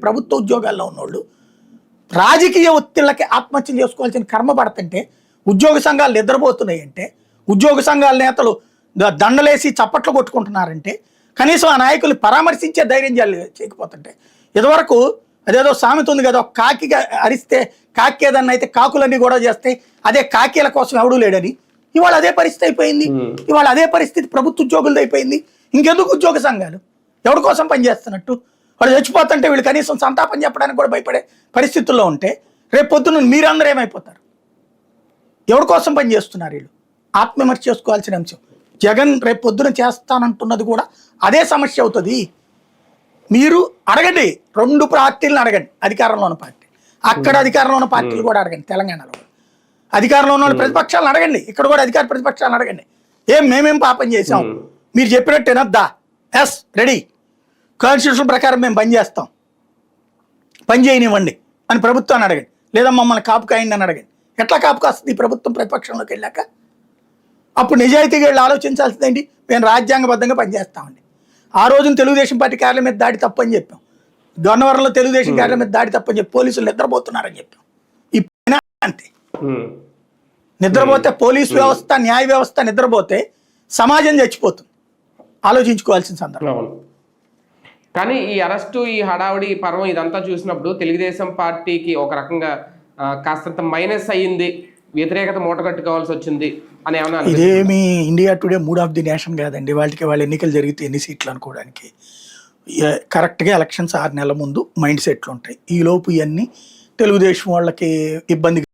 ప్రభుత్వ ఉద్యోగాల్లో ఉన్నోళ్ళు రాజకీయ ఒత్తిళ్ళకి ఆత్మహత్యలు చేసుకోవాల్సిన కర్మ పడుతుంటే ఉద్యోగ సంఘాలు నిద్రపోతున్నాయి అంటే, ఉద్యోగ సంఘాల నేతలు దండలేసి చప్పట్లు కొట్టుకుంటున్నారంటే, కనీసం ఆ నాయకులు పరామర్శించే ధైర్యం చేయకపోతుంటే, ఇదివరకు అదేదో సామెత ఉంది కదా, కాకిగా అరిస్తే కాకి ఏదన్నా అయితే కాకులన్నీ కూడా చేస్తాయి, అదే కాకీల కోసం ఎవడూ లేడని. ఇవాళ అదే పరిస్థితి అయిపోయింది. ఇవాళ అదే పరిస్థితి ప్రభుత్వ ఉద్యోగులది అయిపోయింది. ఇంకెందుకు ఉద్యోగ సంఘాలు? ఎవరి కోసం పనిచేస్తున్నట్టు? వాళ్ళు చచ్చిపోతుంటే వీళ్ళు కనీసం సంతాపం చెప్పడానికి కూడా భయపడే పరిస్థితుల్లో ఉంటే, రేపు పొద్దున్న మీరందరూ ఏమైపోతారు? ఎవరి కోసం పనిచేస్తున్నారు వీళ్ళు? ఆత్మవిమర్శ చేసుకోవాల్సిన అంశం. జగన్ రేపు పొద్దున చేస్తానంటున్నది కూడా అదే సమస్య అవుతుంది. మీరు అడగండి, 2 పార్టీలను అడగండి, అధికారంలో ఉన్న పార్టీ, అక్కడ అధికారంలో ఉన్న పార్టీలు కూడా అడగండి, తెలంగాణలో అధికారంలో ఉన్న ప్రతిపక్షాలను అడగండి, ఇక్కడ కూడా అధికార ప్రతిపక్షాలను అడగండి. మేమేం పాపం చేసాం, మీరు చెప్పినట్టు వినొద్దా? ఎస్, రెడీ, కాన్స్టిట్యూషన్ ప్రకారం మేము పని చేస్తాం, పని చేయనివ్వండి అని ప్రభుత్వాన్ని అడగండి. లేదా మమ్మల్ని కాపు కాయండి అని అడగండి. ఎట్లా కాపు కాస్తుంది ఈ ప్రభుత్వం ప్రతిపక్షంలోకి వెళ్ళాక? అప్పుడు నిజాయితీగా వెళ్ళి ఆలోచించాల్సిందేంటి? మేము రాజ్యాంగబద్ధంగా పనిచేస్తామండి. ఆ రోజున తెలుగుదేశం పార్టీ కార్యాలయం మీద దాడి తప్పని చెప్పాం, గన్నవరంలో తెలుగుదేశం కార్యాలయం మీద దాడి తప్పని చెప్పి పోలీసులు నిద్రపోతున్నారని చెప్పాం. ఈ అంతే, నిద్రపోతే పోలీసు వ్యవస్థ, న్యాయ వ్యవస్థ నిద్రపోతే సమాజం చచ్చిపోతుంది. ఆలోచించుకోవాల్సిన సందర్భం. కానీ ఈ అరెస్టు, ఈ హడావుడి, ఈ పర్వం ఇదంతా చూసినప్పుడు తెలుగుదేశం పార్టీకి ఒక రకంగా కాస్తంత మైనస్ అయ్యింది, వ్యతిరేకత మూటగట్టుకోవాల్సి వచ్చింది అని ఏమన్నా? ఇదేమి India today mood of the nation కాదండి. వాళ్ళ ఎన్నికలు జరిగితే ఎన్ని సీట్లు అనుకోవడానికి కరెక్ట్గా ఎలక్షన్స్ 6 నెలల ముందు మైండ్ సెట్లు ఉంటాయి. ఈ లోపు ఇవన్నీ తెలుగుదేశం వాళ్ళకి ఇబ్బంది